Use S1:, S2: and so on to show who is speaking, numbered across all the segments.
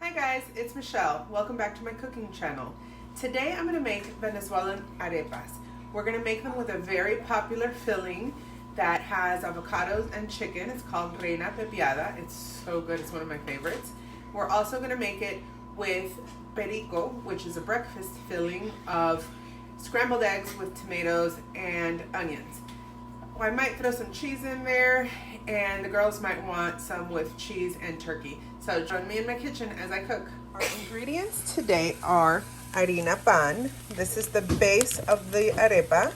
S1: Hi guys, it's Michelle. Welcome back to my cooking channel. Today I'm going to make Venezuelan arepas. We're going to make them with a very popular filling that has avocados and chicken. It's called Reina Pepiada. It's so good. It's one of my favorites. We're also going to make it with Perico, which is a breakfast filling of scrambled eggs with tomatoes and onions. I might throw some cheese in there, and the girls might want some with cheese and turkey. So join me in my kitchen as I cook. Our ingredients today are harina pan. This is the base of the arepa.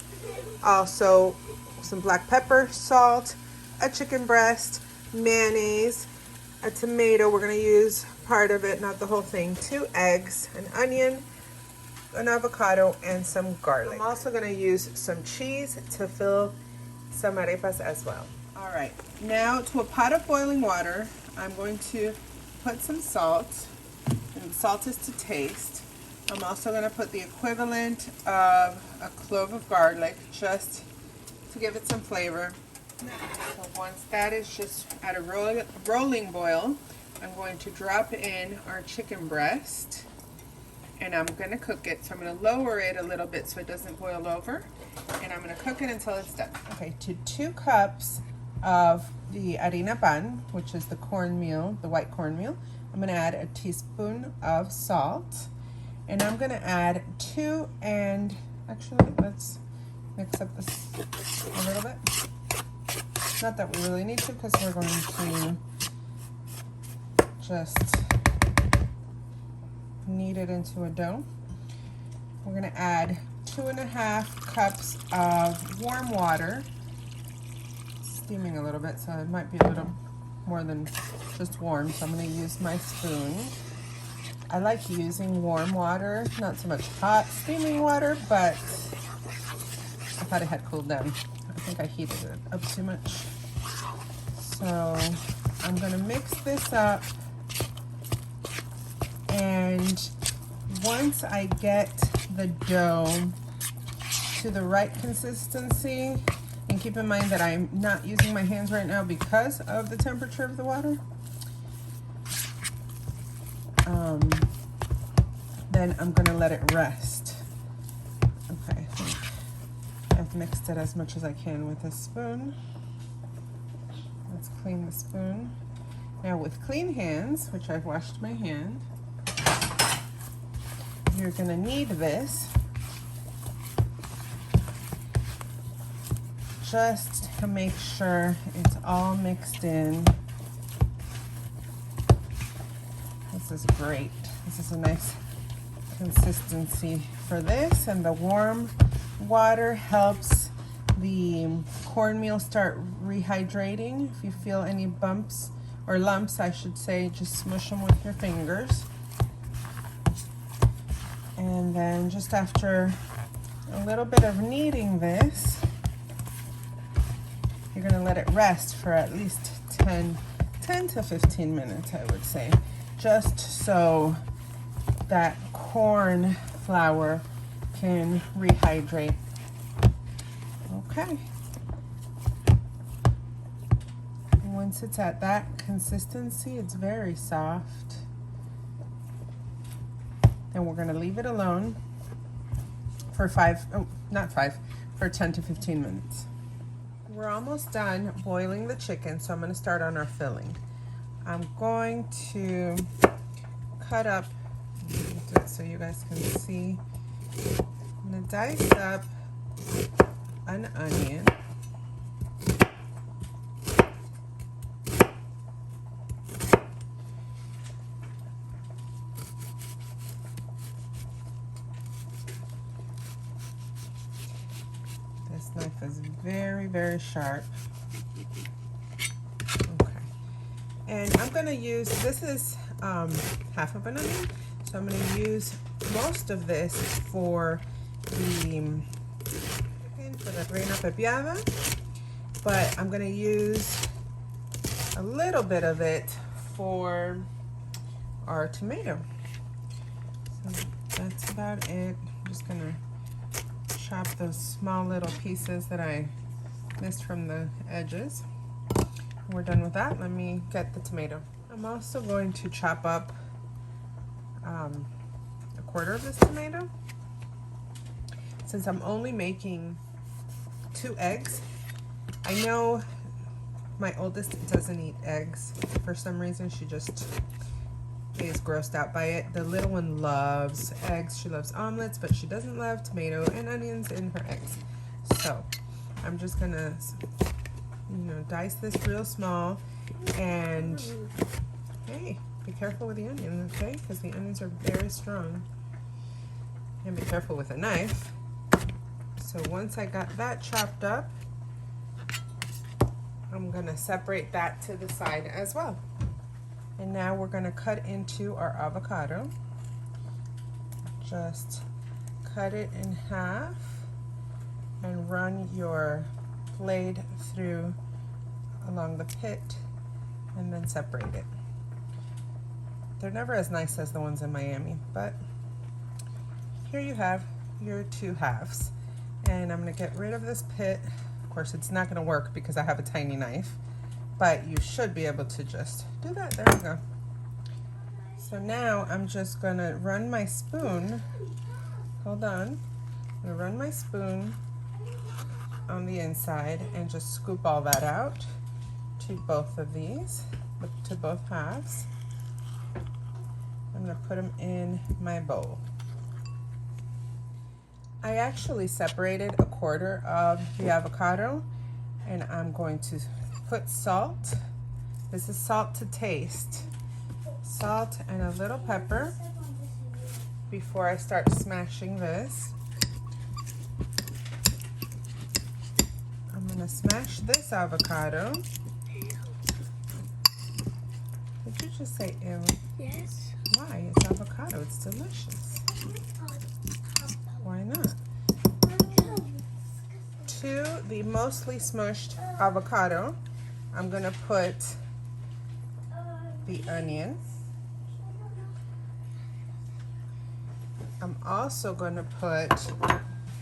S1: Also some black pepper, salt, a chicken breast, mayonnaise, a tomato. We're going to use part of it, not the whole thing. 2 eggs, an onion, an avocado, and some garlic. I'm also going to use some cheese to fill some arepas as well. All right, now to a pot of boiling water, I'm going to put some salt, and the salt is to taste. I'm also going to put the equivalent of a clove of garlic just to give it some flavor. So once that is just at a rolling boil, I'm going to drop in our chicken breast, and I'm going to cook it. So I'm going to lower it a little bit so it doesn't boil over, and I'm going to cook it until it's done. Okay, to 2 cups of the harina pan, which is the cornmeal, the white cornmeal, I'm going to add a teaspoon of salt, and I'm going to add 2, and actually let's mix up this a little bit. Not that we really need to, because we're going to just knead it into a dough. We're going to add 2.5 cups of warm water, steaming a little bit, so it might be a little more than just warm, so I'm going to use my spoon. I like using warm water, not so much hot steaming water, but I thought it had cooled down. I think I heated it up too much. So I'm going to mix this up, and once I get the dough to the right consistency, and keep in mind that I'm not using my hands right now because of the temperature of the water, then I'm going to let it rest. Okay, I think I've mixed it as much as I can with a spoon. Let's clean the spoon. Now with clean hands, which I've washed my hand, you're going to knead this just to make sure it's all mixed in. This is great. This is a nice consistency for this, and the warm water helps the cornmeal start rehydrating. If you feel any bumps or lumps, I should say, just smush them with your fingers. And then just after a little bit of kneading this, you're going to let it rest for at least 10 to 15 minutes, I would say, just so that corn flour can rehydrate. Okay. Once it's at that consistency, it's very soft. Then we're going to leave it alone for 10 to 15 minutes. We're almost done boiling the chicken, so I'm going to start on our filling. I'm going to cut up, do it so you guys can see. I'm going to dice up an onion. This knife is very, very sharp. Okay. And I'm going to use, this is half of an onion, so I'm going to use most of this for the Reina Pepiada, but I'm going to use a little bit of it for our tomato. So that's about it. I'm just going to chop those small little pieces that I missed from the edges. We're done with that. Let me get the tomato. I'm also going to chop up a quarter of this tomato. Since I'm only making 2 eggs, I know my oldest doesn't eat eggs for some reason. She just is grossed out by it. The little one loves eggs. She loves omelets, but she doesn't love tomato and onions in her eggs. So I'm just gonna, dice this real small. And hey, be careful with the onion, okay? Because the onions are very strong. And be careful with a knife. So once I got that chopped up, I'm gonna separate that to the side as well. And now we're gonna cut into our avocado. Just cut it in half and run your blade through along the pit and then separate it. They're never as nice as the ones in Miami, but here you have your 2 halves. And I'm gonna get rid of this pit. Of course, it's not gonna work because I have a tiny knife, but you should be able to just do that. There we go. So now I'm just gonna run my spoon. Hold on. I'm gonna run my spoon on the inside and just scoop all that out to both of these, to both halves. I'm gonna put them in my bowl. I actually separated a quarter of the avocado, and I'm going to put salt. This is salt to taste. Salt and a little pepper before I start smashing this. I'm gonna smash this avocado. Did you just say ew?
S2: Yes.
S1: Why? It's avocado, it's delicious. Why not? To the mostly smushed avocado, I'm gonna put the onion. I'm also gonna put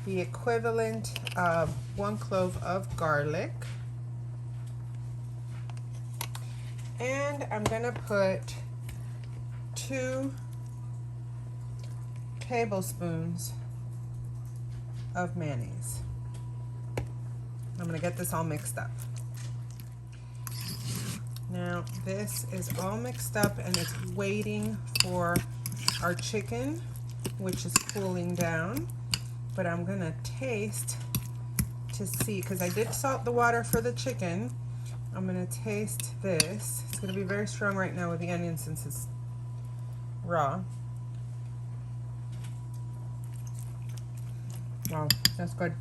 S1: the equivalent of 1 clove of garlic. And I'm gonna put 2 tablespoons of mayonnaise. I'm gonna get this all mixed up. Now this is all mixed up and it's waiting for our chicken, which is cooling down. But I'm gonna taste to see, because I did salt the water for the chicken. I'm gonna taste this. It's gonna be very strong right now with the onion since it's raw. Wow, that's good.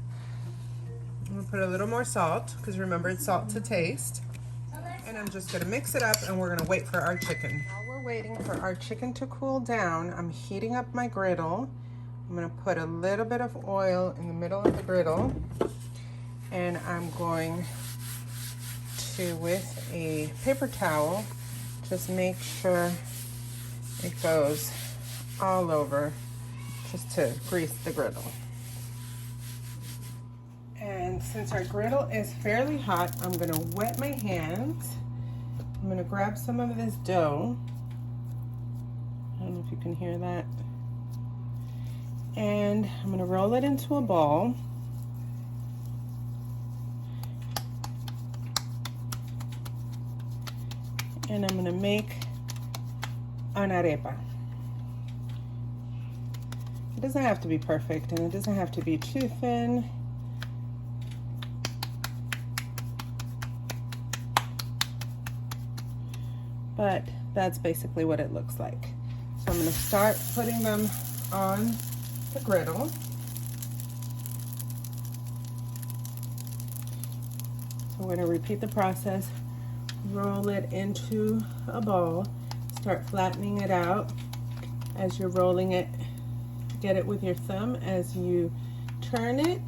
S1: I'm gonna put a little more salt, because remember it's salt to taste. And I'm just gonna mix it up and we're gonna wait for our chicken. While we're waiting for our chicken to cool down, I'm heating up my griddle. I'm gonna put a little bit of oil in the middle of the griddle. And I'm going to, with a paper towel, just make sure it goes all over, just to grease the griddle. And since our griddle is fairly hot, I'm gonna wet my hands. I'm gonna grab some of this dough. I don't know if you can hear that. And I'm gonna roll it into a ball. And I'm gonna make an arepa. It doesn't have to be perfect and it doesn't have to be too thin. But that's basically what it looks like. So I'm gonna start putting them on the griddle. So we're gonna repeat the process. Roll it into a ball. Start flattening it out as you're rolling it. Get it with your thumb as you turn it.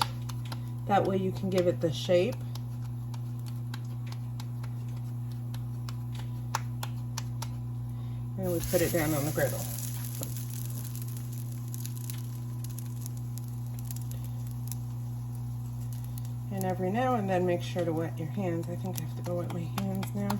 S1: That way you can give it the shape. And we put it down on the griddle. And every now and then make sure to wet your hands. I think I have to go wet my hands now.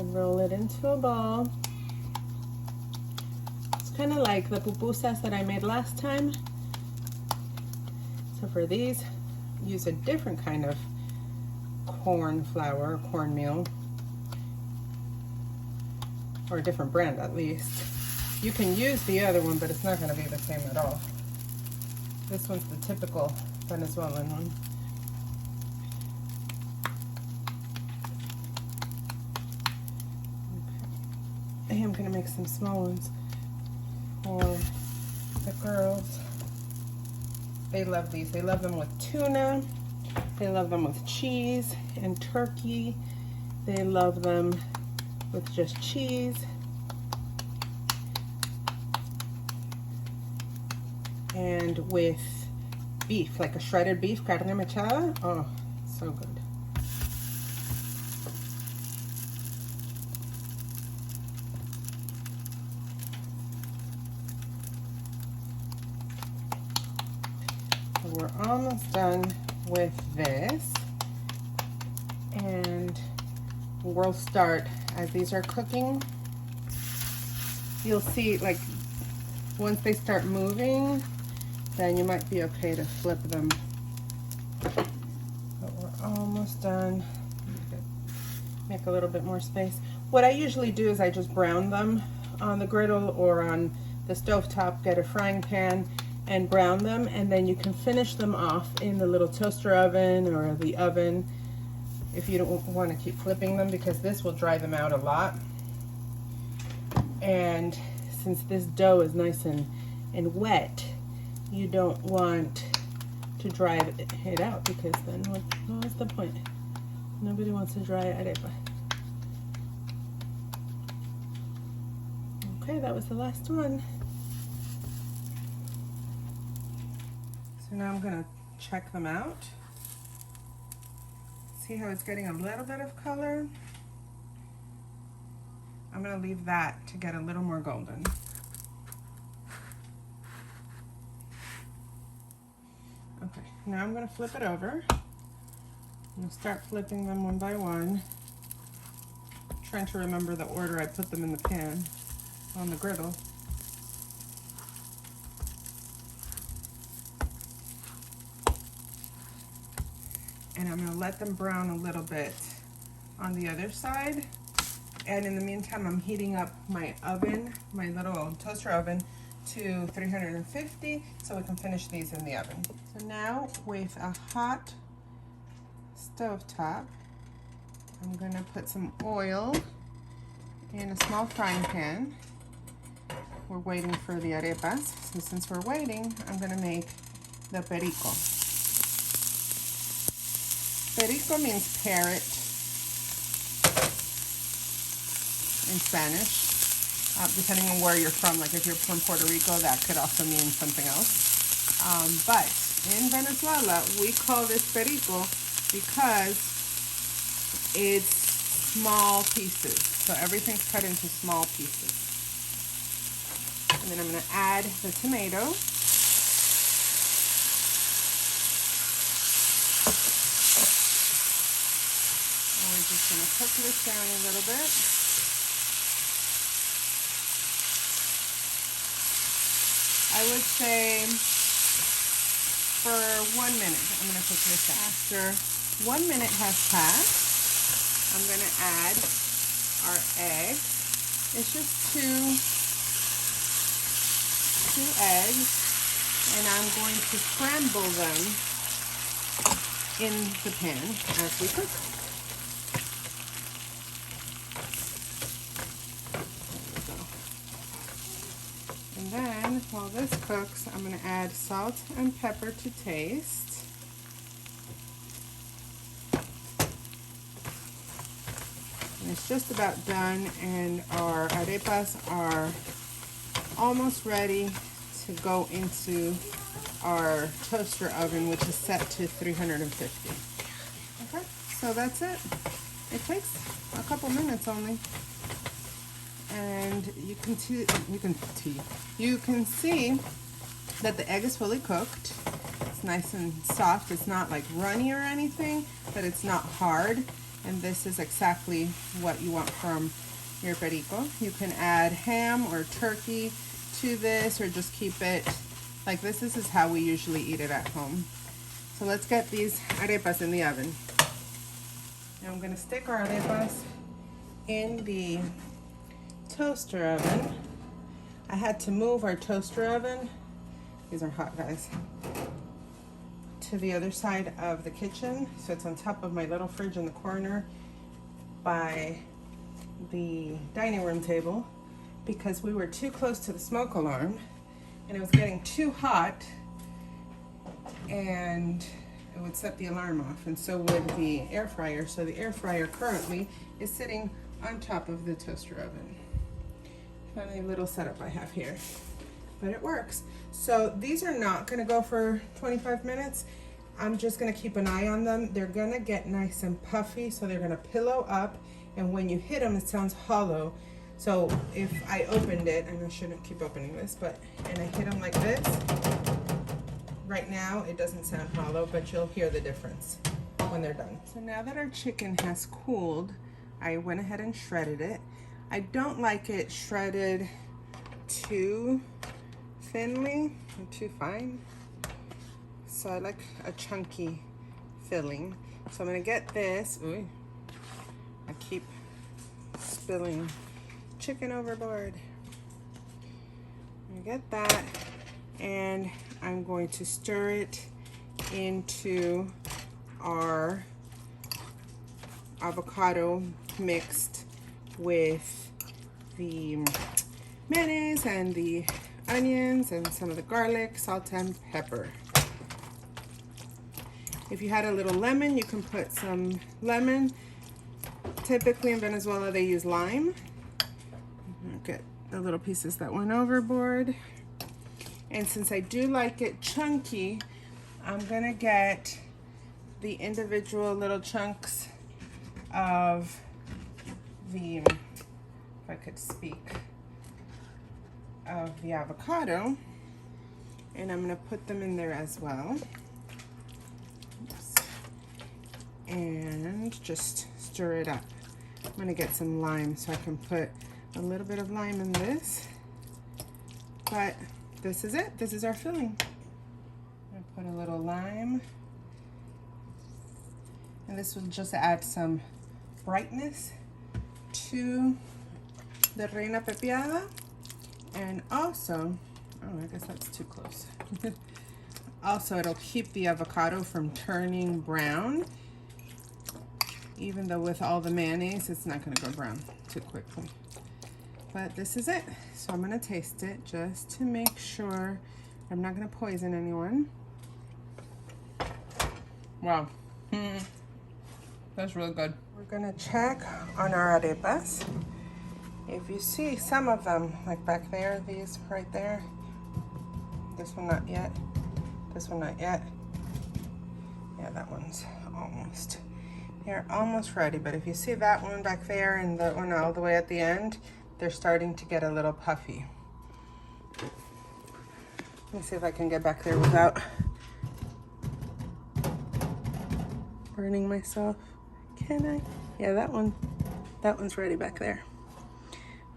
S1: and roll it into a ball. It's kind of like the pupusas that I made last time. So for these, use a different kind of corn flour, cornmeal, or a different brand at least. You can use the other one, but it's not going to be the same at all. This one's the typical Venezuelan one. Okay. I'm going to make some small ones for the girls. They love these. They love them with tuna. They love them with cheese and turkey. They love them with just cheese. And with beef, like a shredded beef, carne mechada. Oh, so good. So we're almost done with this. And we'll start, as these are cooking, you'll see, like, once they start moving, then you might be okay to flip them. But we're almost done. Make a little bit more space. What I usually do is I just brown them on the griddle or on the stovetop, get a frying pan and brown them, and then you can finish them off in the little toaster oven or the oven if you don't want to keep flipping them, because this will dry them out a lot. And since this dough is nice and wet, you don't want to dry it out, because then what's the point? Nobody wants to dry arepa. Okay, that was the last one. So now I'm gonna check them out. See how it's getting a little bit of color? I'm gonna leave that to get a little more golden. Okay, now I'm gonna flip it over. I'm gonna start flipping them one by one. I'm trying to remember the order I put them in the pan on the griddle. And I'm gonna let them brown a little bit on the other side. And in the meantime, I'm heating up my oven, my little toaster oven, to 350 so we can finish these in the oven. So now with a hot stove top, I'm gonna put some oil in a small frying pan. We're waiting for the arepas. So since we're waiting, I'm gonna make the perico. Perico means parrot in Spanish. Depending on where you're from, like if you're from Puerto Rico, that could also mean something else. But in Venezuela, we call this perico because it's small pieces. So everything's cut into small pieces. And then I'm gonna add the tomato. And we're just gonna cook this down a little bit. I would say for 1 minute, I'm going to cook this down. After 1 minute has passed, I'm going to add our eggs. It's just two eggs, and I'm going to scramble them in the pan as we cook. And then, while this cooks, I'm going to add salt and pepper to taste. And it's just about done, and our arepas are almost ready to go into our toaster oven, which is set to 350. Okay, so that's it. It takes a couple minutes only. And you can see that the egg is fully cooked. It's nice and soft. It's not like runny or anything, but it's not hard. And this is exactly what you want from your Perico. You can add ham or turkey to this, or just keep it like this. This is how we usually eat it at home. So let's get these arepas in the oven. Now I'm gonna stick our arepas in the toaster oven. I had to move our toaster oven, these are hot guys, to the other side of the kitchen. So it's on top of my little fridge in the corner by the dining room table, because we were too close to the smoke alarm and it was getting too hot and it would set the alarm off, and so would the air fryer. So the air fryer currently is sitting on top of the toaster oven. Funny little setup I have here, but it works. So these are not gonna go for 25 minutes. I'm just gonna keep an eye on them. They're gonna get nice and puffy, so they're gonna pillow up, and when you hit them, it sounds hollow. So if I opened it, and I shouldn't keep opening this, and I hit them like this, right now it doesn't sound hollow, but you'll hear the difference when they're done. So now that our chicken has cooled, I went ahead and shredded it. I don't like it shredded too thinly or too fine. So I like a chunky filling. So I'm gonna get this. Ooh, I keep spilling chicken overboard. I'm gonna get that, and I'm going to stir it into our avocado mixed with the mayonnaise and the onions and some of the garlic, salt, and pepper. If you had a little lemon, you can put some lemon. Typically in Venezuela, they use lime. Get the little pieces that went overboard. And since I do like it chunky, I'm gonna get the individual little chunks of the, if I could speak, of the avocado, and I'm gonna put them in there as well. Oops. And just stir it up. I'm gonna get some lime so I can put a little bit of lime in this, but this is it. This is our filling. I'm gonna put a little lime, and this will just add some brightness to the Reina Pepiada, and also, oh, I guess that's too close. Also, it'll keep the avocado from turning brown, even though with all the mayonnaise, it's not gonna go brown too quickly. But this is it. So I'm gonna taste it just to make sure I'm not gonna poison anyone. Wow, that's really good. We're gonna check on our arepas. If you see some of them, like back there, these right there, this one not yet, this one not yet. Yeah, that one's almost. They're almost ready, but if you see that one back there and that one all the way at the end, they're starting to get a little puffy. Let me see if I can get back there without burning myself. Can I? Yeah, that one's ready back there.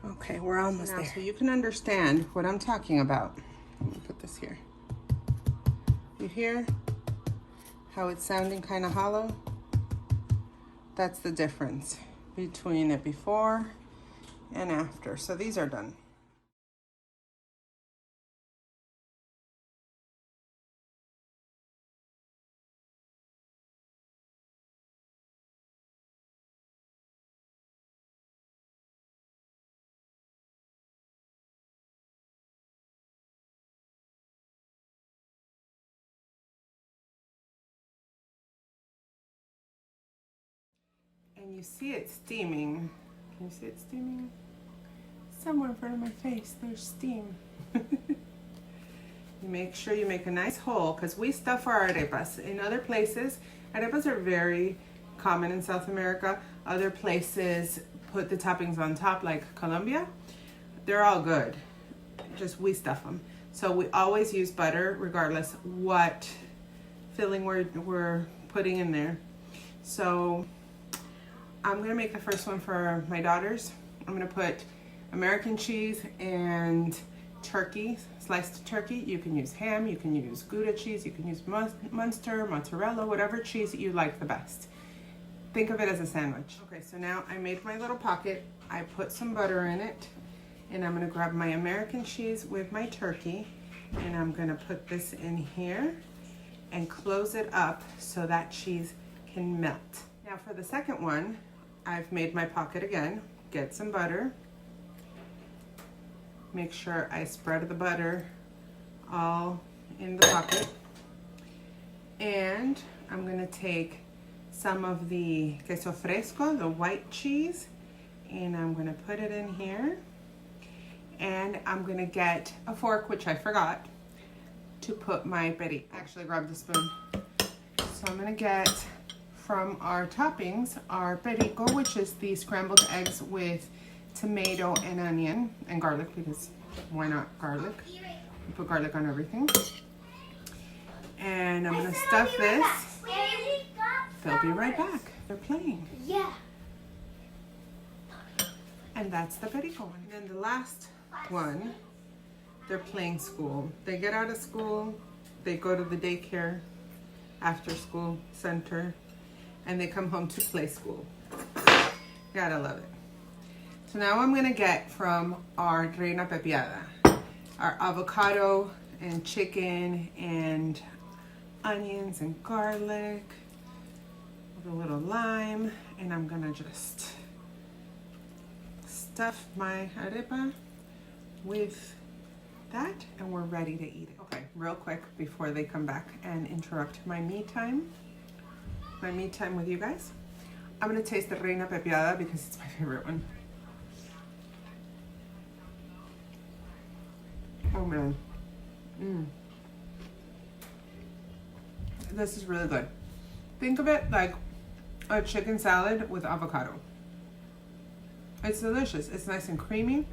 S1: Okay, we're almost there. So you can understand what I'm talking about. Let me put this here. You hear how it's sounding kind of hollow? That's the difference between it before and after. So these are done. And you see it steaming. Can you see it steaming? Somewhere in front of my face, there's steam. You make sure you make a nice hole, because we stuff our arepas. In other places, arepas are very common in South America. Other places put the toppings on top, like Colombia. They're all good, just we stuff them. So we always use butter, regardless what filling we're putting in there. So I'm gonna make the first one for my daughters. I'm gonna put American cheese and turkey, sliced turkey. You can use ham, you can use Gouda cheese, you can use Munster, mozzarella, whatever cheese that you like the best. Think of it as a sandwich. Okay, so now I made my little pocket. I put some butter in it, and I'm gonna grab my American cheese with my turkey, and I'm gonna put this in here and close it up so that cheese can melt. Now for the second one, I've made my pocket again. Get some butter. Make sure I spread the butter all in the pocket. And I'm gonna take some of the queso fresco, the white cheese, and I'm gonna put it in here. And I'm gonna get a fork, which I forgot, to put my Perico. Actually grab the spoon. So I'm gonna get from our toppings, our Perico, which is the scrambled eggs with tomato and onion and garlic, because why not garlic? We put garlic on everything. And I'm gonna stuff this. They'll be right back. They're playing.
S2: Yeah.
S1: And that's the Perico one. And then the last one, they're playing school. They get out of school, they go to the daycare, after school center, and they come home to play school. Gotta love it. So now I'm gonna get from our Reina Pepiada, our avocado and chicken and onions and garlic with a little lime, and I'm gonna just stuff my arepa with that, and we're ready to eat it. Okay, real quick before they come back and interrupt my me time with you guys. I'm gonna taste the Reina Pepiada because it's my favorite one. Oh man. This is really good. Think of it like a chicken salad with avocado. It's delicious. It's nice and creamy.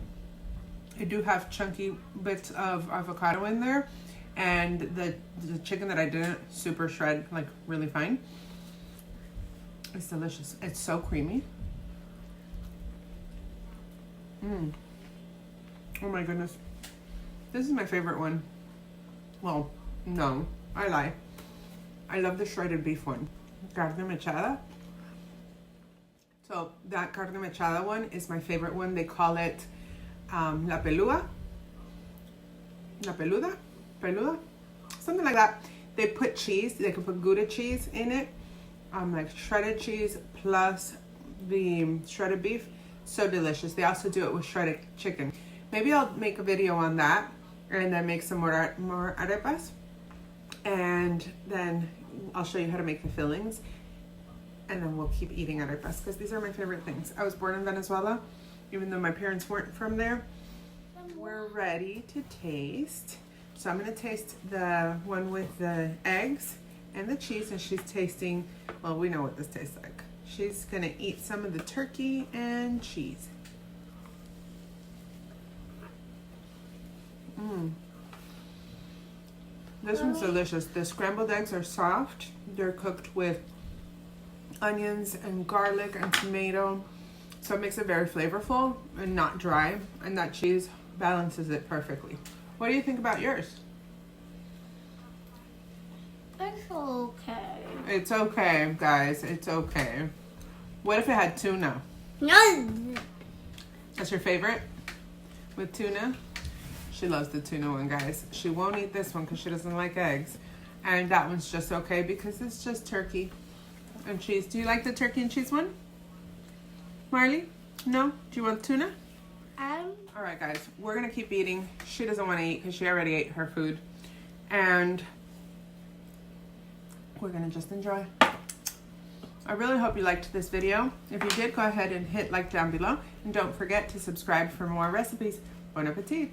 S1: I do have chunky bits of avocado in there, and the chicken that I didn't super shred, like really fine. It's delicious. It's so creamy. Oh my goodness. This is my favorite one. Well, no, I lie. I love the shredded beef one. Carne mechada. So that carne mechada one is my favorite one. They call it la peluda, something like that. They put cheese. They can put Gouda cheese in it, like shredded cheese plus the shredded beef. So delicious. They also do it with shredded chicken. Maybe I'll make a video on that, and then make some more arepas, and then I'll show you how to make the fillings, and then we'll keep eating arepas because these are my favorite things. I was born in Venezuela, even though my parents weren't from there. We're ready to taste. So I'm gonna taste the one with the eggs and the cheese, and she's tasting, well, we know what this tastes like. She's gonna eat some of the turkey and cheese. This one's delicious. The scrambled eggs are soft. They're cooked with onions and garlic and tomato, so it makes it very flavorful and not dry, and that cheese balances it perfectly. What do you think about yours?
S2: It's okay.
S1: It's okay, guys. It's okay. What if it had tuna?
S2: No.
S1: That's your favorite? With tuna? She loves the tuna one, guys. She won't eat this one because she doesn't like eggs. And that one's just okay because it's just turkey and cheese. Do you like the turkey and cheese one? Marley? No? Do you want tuna? All right, guys. We're going to keep eating. She doesn't want to eat because she already ate her food. And we're going to just enjoy. I really hope you liked this video. If you did, go ahead and hit like down below. And don't forget to subscribe for more recipes. Bon appetit!